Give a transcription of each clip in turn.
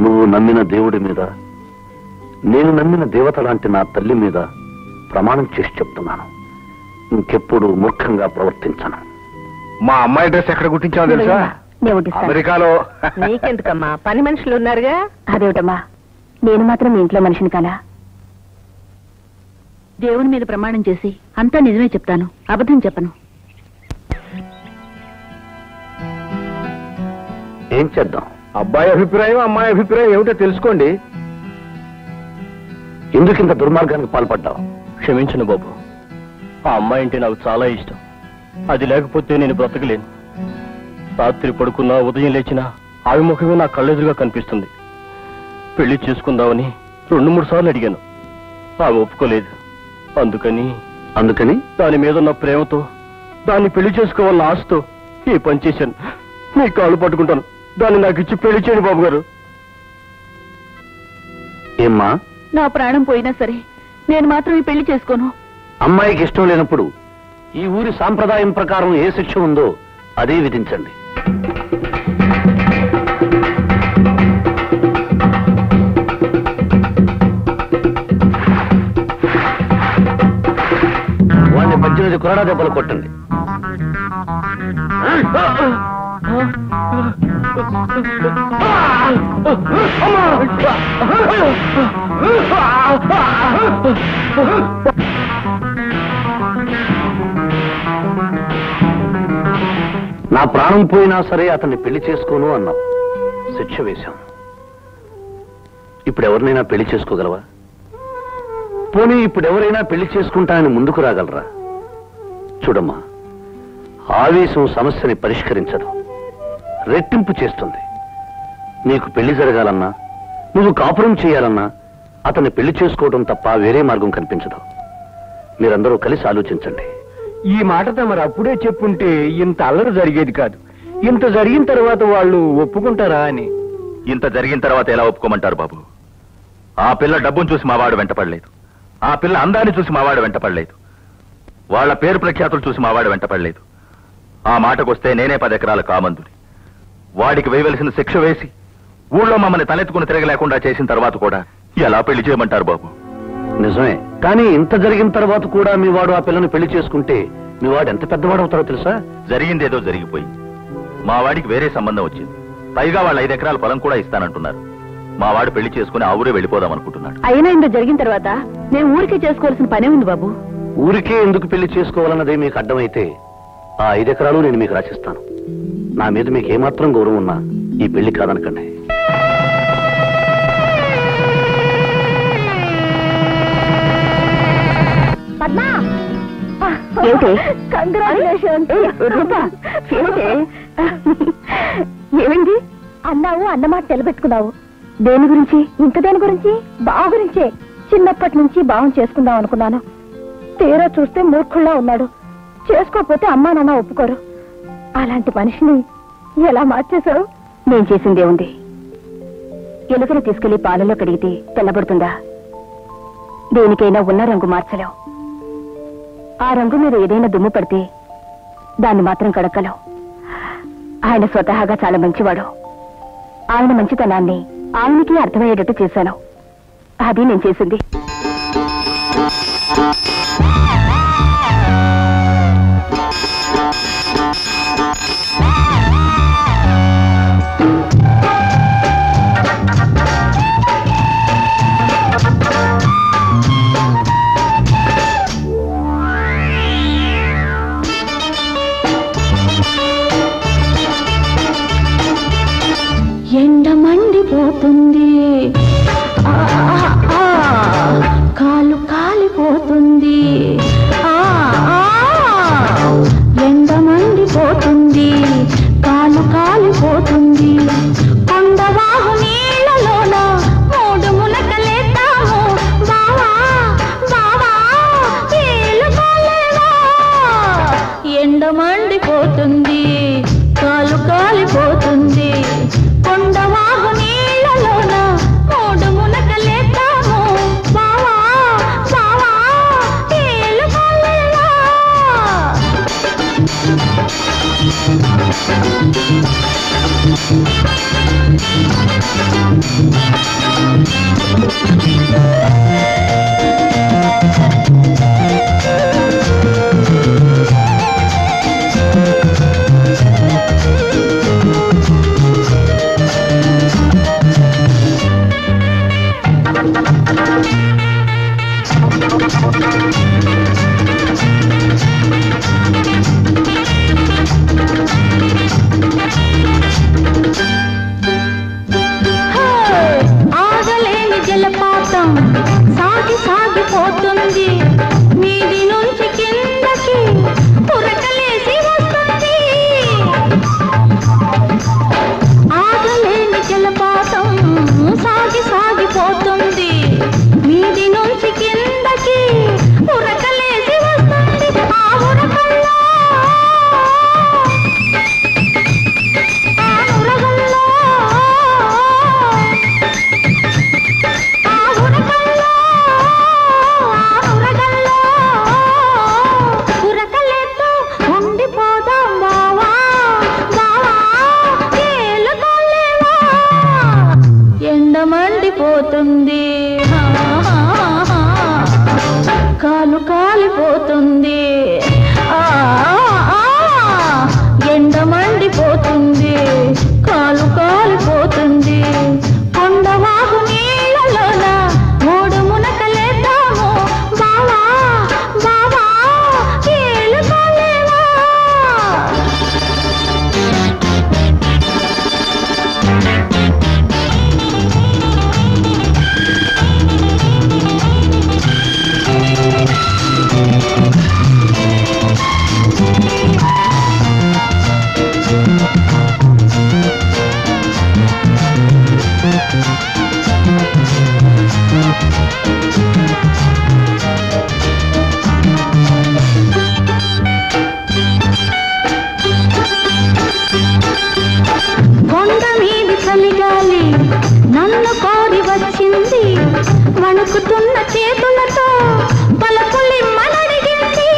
నువ్వు నమ్మిన దేవుడి మీద, నేను నమ్మిన దేవత లాంటి నా తల్లి మీద ప్రమాణం చేసి చెప్తున్నాను, ఇంకెప్పుడు మూర్ఖంగా ప్రవర్తించను. మా అమ్మాయి డ్రెస్ ఎక్కడ కుట్టించావు తెలుసా? అమెరికాలో. నీకెందుకమ్మా, పని మనుషులు ఉన్నారుగా. అదేమిటమ్మా, నేను మాత్రం మీ ఇంట్లో మనిషిని కానా? దేవుని మీద ప్రమాణం చేసి అంతా నిజమే చెప్తాను, అబద్ధం చెప్పను. ఏం చేద్దాం? అబ్బాయి అభిప్రాయం అమ్మాయి అభిప్రాయం ఏమిటో తెలుసుకోండి. ఎందుకింత దుర్మార్గానికి పాల్పడ్డావు? క్షమించను బాబు, ఆ అమ్మాయి అంటే నాకు చాలా ఇష్టం. అది లేకపోతే నేను బ్రతకలేను. రాత్రి పడుకున్నా, ఉదయం లేచినా ఆమె ముఖమే నా కళ్ళెదురుగా కనిపిస్తుంది. పెళ్లి చేసుకుందామని 2-3 సార్లు అడిగాను, ఆమె ఒప్పుకోలేదు. అందుకని దాని మీద ఉన్న ప్రేమతో, దాన్ని పెళ్లి చేసుకోవాలన్న ఆశతో ఈ పని చేశాను. నీ కాళ్ళు పట్టుకుంటాను, దాన్ని నాకు ఇచ్చి పెళ్లి చేయండి బాబు గారు. ఏమ్మా? నా ప్రాణం పోయినా సరే నేను మాత్రం ఈ పెళ్లి చేసుకోను. అమ్మాయికి ఇష్టం లేనప్పుడు ఈ ఊరి సాంప్రదాయం ప్రకారం ఏ శిక్ష ఉందో అదే విధించండి. వాడిని 18 కొరడా దెబ్బలు కొట్టండి. నా ప్రాణం పోయినా సరే అతన్ని పెళ్లి చేసుకోను అన్నావు, శిక్ష వేశాం. ఇప్పుడు ఎవరినైనా పెళ్లి చేసుకోగలవా? పోనీ ఇప్పుడు ఎవరైనా పెళ్లి చేసుకుంటానని ముందుకు రాగలరా? చూడమ్మా, ఆవేశం సమస్యని పరిష్కరించదు, రెట్టింపు చేస్తుంది. నీకు పెళ్లి జరగాలన్నా, నువ్వు కాపురం చేయాలన్నా అతన్ని పెళ్లి చేసుకోవడం తప్ప వేరే మార్గం కనిపించదు. మీరందరూ కలిసి ఆలోచించండి. ఈ మాట తమరు అప్పుడే చెప్పుంటే ఇంత అల్లరి జరిగేది కాదు. ఇంత జరిగిన తర్వాత వాళ్ళు ఒప్పుకుంటారా అని. ఇంత జరిగిన తర్వాత ఎలా ఒప్పుకోమంటారు బాబు? ఆ పిల్ల డబ్బును చూసి మావాడు వెంటపడలేదు, ఆ పిల్ల అందాన్ని చూసి మావాడు వెంటపడలేదు, వాళ్ళ పేరు ప్రఖ్యాతులు చూసి మావాడు వెంటపడలేదు. ఆ మాటకొస్తే నేనే 10 ఎకరాల కామందుని. వాడికి వేయవలసిన శిక్ష వేసి ఊళ్ళో మమ్మల్ని తలెత్తుకుని తిరగలేకుండా చేసిన తర్వాత కూడా ఎలా పెళ్లి చేయమంటారు బాబు? నిజమే, కానీ ఇంత జరిగిన తర్వాత కూడా మీ వాడు ఆ పిల్లని పెళ్లి చేసుకుంటే మీ వాడు ఎంత పెద్దవాడు అవుతారో తెలుసా? జరిగిందేదో జరిగిపోయింది. మా వాడికి వేరే సంబంధం వచ్చింది, పైగా వాళ్ళు 5 ఎకరాల పొలం కూడా ఇస్తానంటున్నారు. మా వాడు పెళ్లి చేసుకుని ఆ ఊరే వెళ్ళిపోదాం అనుకుంటున్నాడు. అయినా ఇంత జరిగిన తర్వాత నేను ఊరికే చేసుకోవాల్సిన పనే ఉంది బాబు. ఊరికే ఎందుకు పెళ్లి చేసుకోవాలన్నదే మీకు అడ్డమైతే ఆ 5 ఎకరాలు నేను మీకు రాసిస్తాను. నా మీద మీకు ఏమాత్రం గౌరవం ఉన్నా ఈ పెళ్లి కాదనకండి. ఏమింది అన్నావు? అన్నమాట తెలబెట్టుకున్నావు. దేని గురించి? ఇంక దేని గురించి? బావ గురించే. చిన్నప్పటి నుంచి బావం చేసుకుందాం అనుకున్నాను. తీరా చూస్తే మూర్ఖుల్లా ఉన్నాడు. చేసుకోకపోతే అమ్మా నాన్న ఒప్పుకోరు. అలాంటి మనిషిని ఎలా మార్చేశావు? నేను చేసిందే ఉంది. ఎలుకను తీసుకెళ్లి పాలలో కడిగితే తెల్లబడుతుందా? దేనికైనా ఉన్న రంగు మార్చలేవు. ఆ రంగు మీద ఏదైనా దుమ్ము పడితే దాన్ని మాత్రం కడక్కలేవు. ఆయన స్వతహాగా చాలా మంచివాడు. ఆయన మంచితనాన్ని ఆయనకి అర్థమయ్యేటట్టు చేశాను. అది నేను చేసింది. ఎండ మండిపోతుంది, కాలు కాలిపోతుంది, ఎండ మండిపోతుంది, కాలు కాలిపోతుంది. కొండవాహు నీళ్ళలోన 3 ములకలేస్తాము బావా బావా, ఏలుకోలేవా? ఎండ మండిపోతుంది, కాలు కాలిపోతుంది. కొండవాహు నీళ్ళలోన ఆగలేని జలపాతం సాగి సాగిపోతుంది మీది నుంచి కిందకి పురకలేసి వస్తుంది ఆగలేని జలపాతం సాగి సాగిపోతుంది మీది నుంచి కిందకి పురకలేసి వస్తుంది ఆ ఉరకల్లో మండిపోతుంది కాలు కాలిపోతుంది ఎండ మండిపోతుంది కాలు కాలిపోతుంది కొండవాగు నీళ్ళలోన మూడు మునకలేద్దాము బావా బావా ఏలు కాలేవా కొండ మీది చలిగాలి నన్ను కోరి వచ్చింది వణుకుతున్న చేతులతో పలుకులి మనడిగింది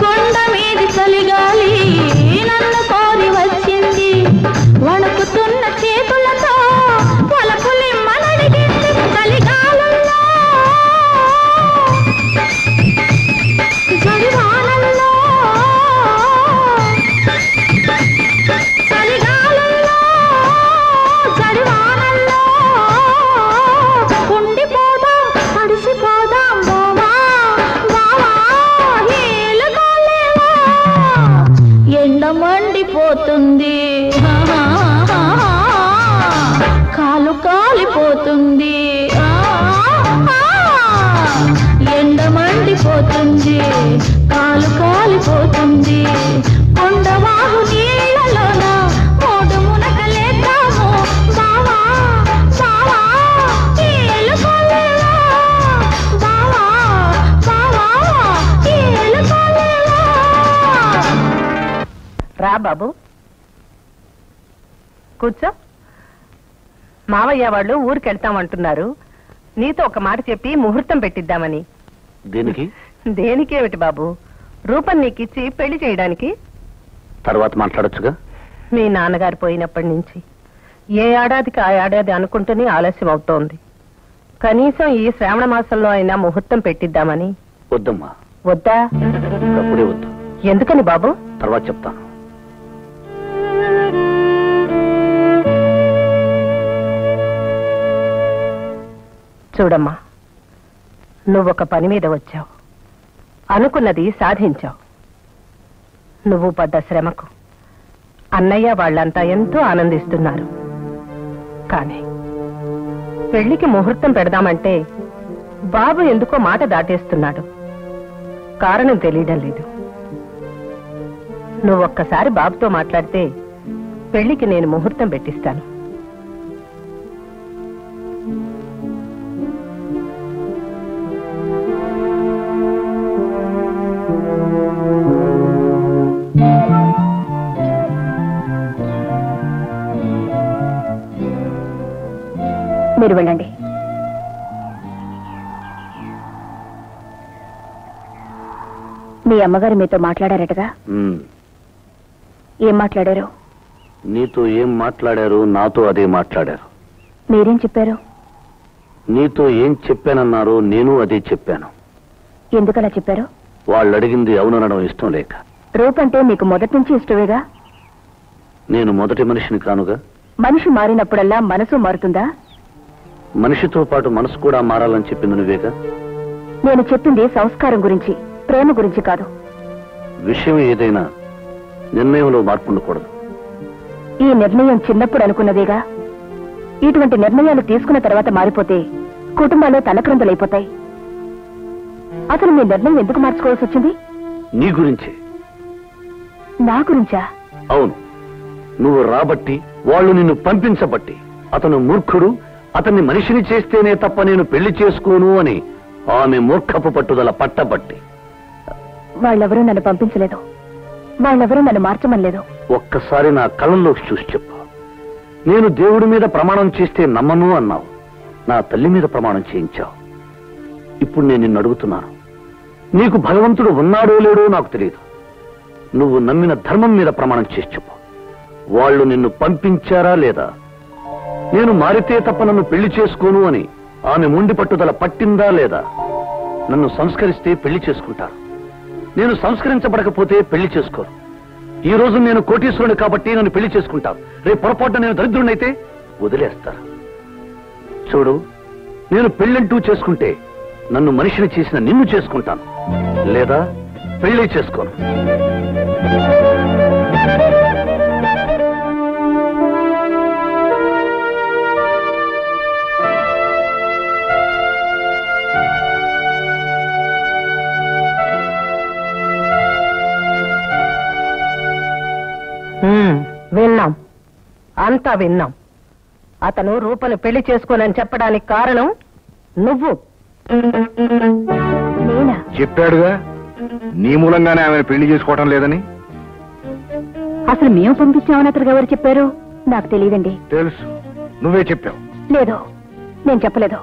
కొండ మీది చలిగాలి నన్ను కోరి వచ్చింది వణుకుతున్న చేతులతో పలుకులి మనడిగింది చలిగాలుల్లో జడివానల్లో చలిగాలుల్లో జడివానల్లో ఉండిపోదాం తడిసిపోదాం బావా బావా ఏలు కాలేవా ఎండ మండిపోతుంది కాలు కాలిపోతుంది ఎండ మండిపోతుంది కాలు కాలిపోతుంది కొండవాగు నీళ్ళలోన మూడు మునకలేద్దాము బావా బావా ఏలు కాలేవా బావా బావా ఏలు కాలేవా రా బాబు కూర్చో. మావయ్య వాళ్ళు ఊరికెళ్తామంటున్నారు. నీతో ఒక మాట చెప్పి ముహూర్తం పెట్టిద్దామని. దేనికి? దేనికేమిటి బాబు, రూపం నీకిచ్చి పెళ్లి చేయడానికి. తర్వాత మాట్లాడొచ్చుగా. మీ నాన్నగారు పోయినప్పటి నుంచి ఏ ఏడాదికి ఆ ఏడాది అనుకుంటూనే ఆలస్యం అవుతోంది. కనీసం ఈ శ్రావణ మాసంలో అయినా ముహూర్తం పెట్టిద్దామని. వద్దమ్మా. వద్దా? అప్పుడే వద్దు. ఎందుకని బాబు? తర్వాత చెప్తాను. చూడమ్మా, నువ్వొక పని మీద వచ్చావు, అనుకున్నది సాధించావు. నువ్వు పడ్డ శ్రమకు అన్నయ్య వాళ్ళంతా ఎంతో ఆనందిస్తున్నారు. కానీ పెళ్లికి ముహూర్తం పెడదామంటే బాబు ఎందుకో మాట దాటేస్తున్నాడు. కారణం తెలియడం లేదు. నువ్వొక్కసారి బాబుతో మాట్లాడితే పెళ్లికి నేను ముహూర్తం పెట్టిస్తాను. మీరు వెళ్ళండి. మీ అమ్మగారు మీతో మాట్లాడారటగా? ఏం మాట్లాడారు? నీతో ఏం మాట్లాడారు నాతో అదే మాట్లాడారు. మీరేం చెప్పారు? నీతో ఏం చెప్పానన్నారో నేను అదే చెప్పాను. ఎందుకలా చెప్పారు? వాళ్ళు అడిగింది అవుననడం ఇష్టం లేక. రూపంటే మీకు మొదటి నుంచి ఇష్టమేగా? నేను మొదటి మనిషిని కానుగా. మనిషి మారినప్పుడల్లా మనసు మారుతుందా? మనిషితో పాటు మనసు కూడా మారాలని చెప్పింది నువ్వేగా. నేను చెప్పింది సంస్కారం గురించి, ప్రేమ గురించి కాదు. విషయం ఏదైనా నిర్ణయంలో మార్పు ఉండకూడదు. ఈ నిర్ణయం చిన్నప్పుడు అనుకున్నదేగా. ఇటువంటి నిర్ణయాలు తీసుకున్న తర్వాత మారిపోతే కుటుంబాల్లో తలక్రందులైపోతాయి. అసలు మీ నిర్ణయం ఎందుకు మార్చుకోవాల్సి వచ్చింది? నీ గురించే. నా గురించా? అవును, నువ్వు రాబట్టి, వాళ్ళు నిన్ను పంపించబట్టి. అతను మూర్ఖుడు, అతన్ని మనిషిని చేస్తేనే తప్ప నేను పెళ్లి చేసుకోను అని ఆమె మూర్ఖపు పట్టుదల పట్టబట్టి. వాళ్ళెవరూ నన్ను పంపించలేదు, వాళ్ళెవరూ నన్ను మార్చమనలేదు. ఒక్కసారి నా కళ్ళల్లోకి చూసి చెప్పు. నేను దేవుడి మీద ప్రమాణం చేస్తే నమ్మను అన్నావు, నా తల్లి మీద ప్రమాణం చేయించావు. ఇప్పుడు నేను నిన్ను అడుగుతున్నాను, నీకు భగవంతుడు ఉన్నాడో లేడో నాకు తెలియదు, నువ్వు నమ్మిన ధర్మం మీద ప్రమాణం చేసి చెప్పు. వాళ్ళు నిన్ను పంపించారా లేదా? నేను మారితే తప్ప నన్ను పెళ్లి చేసుకోను అని ఆమె మొండి పట్టుదల పట్టిందా లేదా? నన్ను సంస్కరిస్తే పెళ్లి చేసుకుంటారు, నేను సంస్కరించబడకపోతే పెళ్లి చేసుకోరు. ఈ రోజు నేను కోటీశ్వరుని కాబట్టి నన్ను పెళ్లి చేసుకుంటారు, రేపు పొరపాటున నేను దరిద్రునైతే వదిలేస్తారు. చూడు, నేను పెళ్ళంటూ చేసుకుంటే నన్ను మనిషిని చేసిన నిన్ను చేసుకుంటాను, లేదా పెళ్లి చేసుకోను. విన్నాం, అంతా విన్నాం. అతను రూపను పెళ్లి చేసుకోనని చెప్పడానికి కారణం నువ్వు. నేనా? చెప్పాడుగా, నీ మూలంగానే ఆమెను పెళ్లి చేసుకోవటం లేదని. అసలు మేము పంపించామని అతనికి ఎవరు చెప్పారు? నాకు తెలియదండి. తెలుసు, నువ్వే చెప్పావు. లేదు, నేను చెప్పలేదు.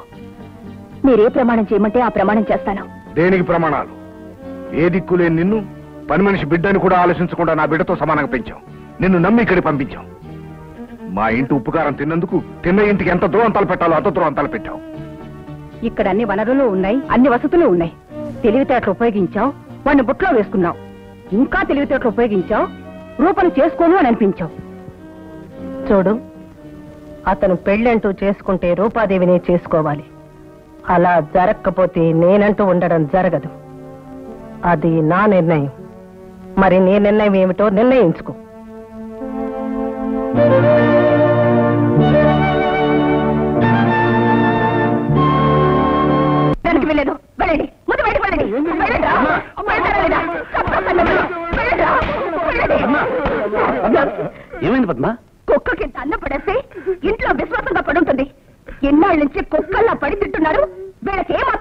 మీరే ప్రమాణం చేయమంటే ఆ ప్రమాణం చేస్తాను. దేనికి ప్రమాణాలు? ఏ దిక్కులేని నిన్ను పని మనిషి బిడ్డని కూడా ఆలోచించకుండా నా బిడ్డతో సమానంగా పెంచాం. నిన్ను నమ్మి ఇక్కడికి పంపించాం. మా ఇంటి ఉప్పుకారం తిన్నందుకు తిన్న ఇంటికి ఎంత దూరం తలపెట్టాలో అంత దూరం తలపెట్టాం. ఇక్కడ అన్ని వనరులు ఉన్నాయి, అన్ని వసతులు ఉన్నాయి. తెలివితేటలు ఉపయోగించావు, వాడిని బుట్లో వేసుకున్నావు. ఇంకా తెలివితేటలు ఉపయోగించావు, రూపను చేసుకోను అని అనిపించావు. చూడు, అతను పెళ్ళంటూ చేసుకుంటే రూపాదేవినే చేసుకోవాలి. అలా జరగకపోతే నేనంటూ ఉండడం జరగదు. అది నా నిర్ణయం. మరి నీ నిర్ణయం ఏమిటో నిర్ణయించుకో. దానికి వెళ్ళలేదు. వెళ్ళండి, ముందు బయటకు వెళ్ళండి. వెళ్ళండి. ఏమైంది పద్మ? కుక్కకి అన్న పడేస్తే ఇంట్లో విశ్వాసంగా పడుంటుంది. ఎన్నాళ్ళ నుంచి కుక్కల్లా పడి తింటున్నారు. వీళ్ళకి